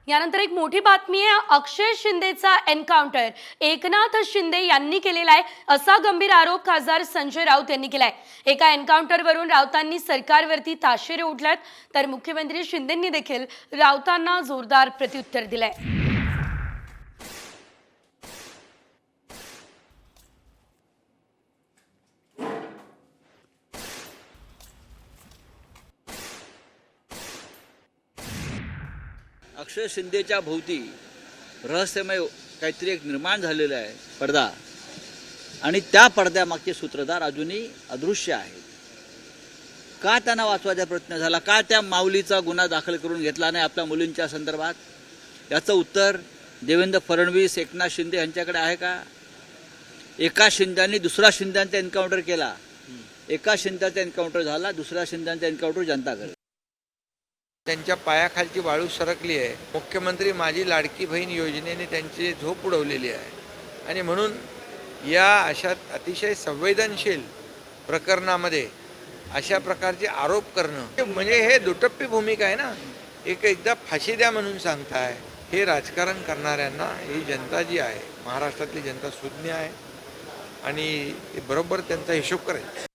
यानंतर एक मोठी बातमी आहे। अक्षय शिंदेचा एन्काउंटर एकनाथ शिंदे यांनी केलेला आहे असा गंभीर आरोप खासदार संजय राऊत यांनी केलाय। एका एन्काउंटरवरून राऊतांनी सरकारवरती ताशेरे उडल्यात, तर मुख्यमंत्री शिंदेंनी देखील राऊतांना जोरदार प्रत्युत्तर दिलंय। अक्षय शिंदेच्या भोवती रहस्यमय काहीतरी एक निर्माण झालेला आहे पडदा, आणि त्या पडद्यामागचे सूत्रधार अजूनही अदृश्य आहेत। का त्यांना वाचवायचा प्रयत्न झाला, का त्या माऊलीचा गुन्हा दाखल करून घेतला नाही आपल्या मुलींच्या संदर्भात, याचं उत्तर देवेंद्र फडणवीस, एकनाथ शिंदे यांच्याकडे आहे का? एका शिंद्यांनी दुसरा शिंद्यांचा एन्काउंटर केला, एका शिंद्याचा एन्काउंटर झाला, दुसऱ्या शिंद्यांचा एन्काउंटर जनता करेल। त्यांच्या पायाखालची वाळू सरकली आहे। मुख्यमंत्री माझी लाडकी बहीण योजनेने त्यांची झोप उडवलेली आहे, आणि म्हणून या अशा अतिशय संवेदनशील प्रकरणामध्ये अशा प्रकारचे आरोप करणं म्हणजे हे दुटप्पी भूमिका आहे ना। एकदा फाशी द्या म्हणून सांगताय, हे राजकारण करणाऱ्यांना ही जनता जी आहे, महाराष्ट्रातली जनता सुज्ञ आहे, आणि बरोबर त्यांचा हिशोब करेल।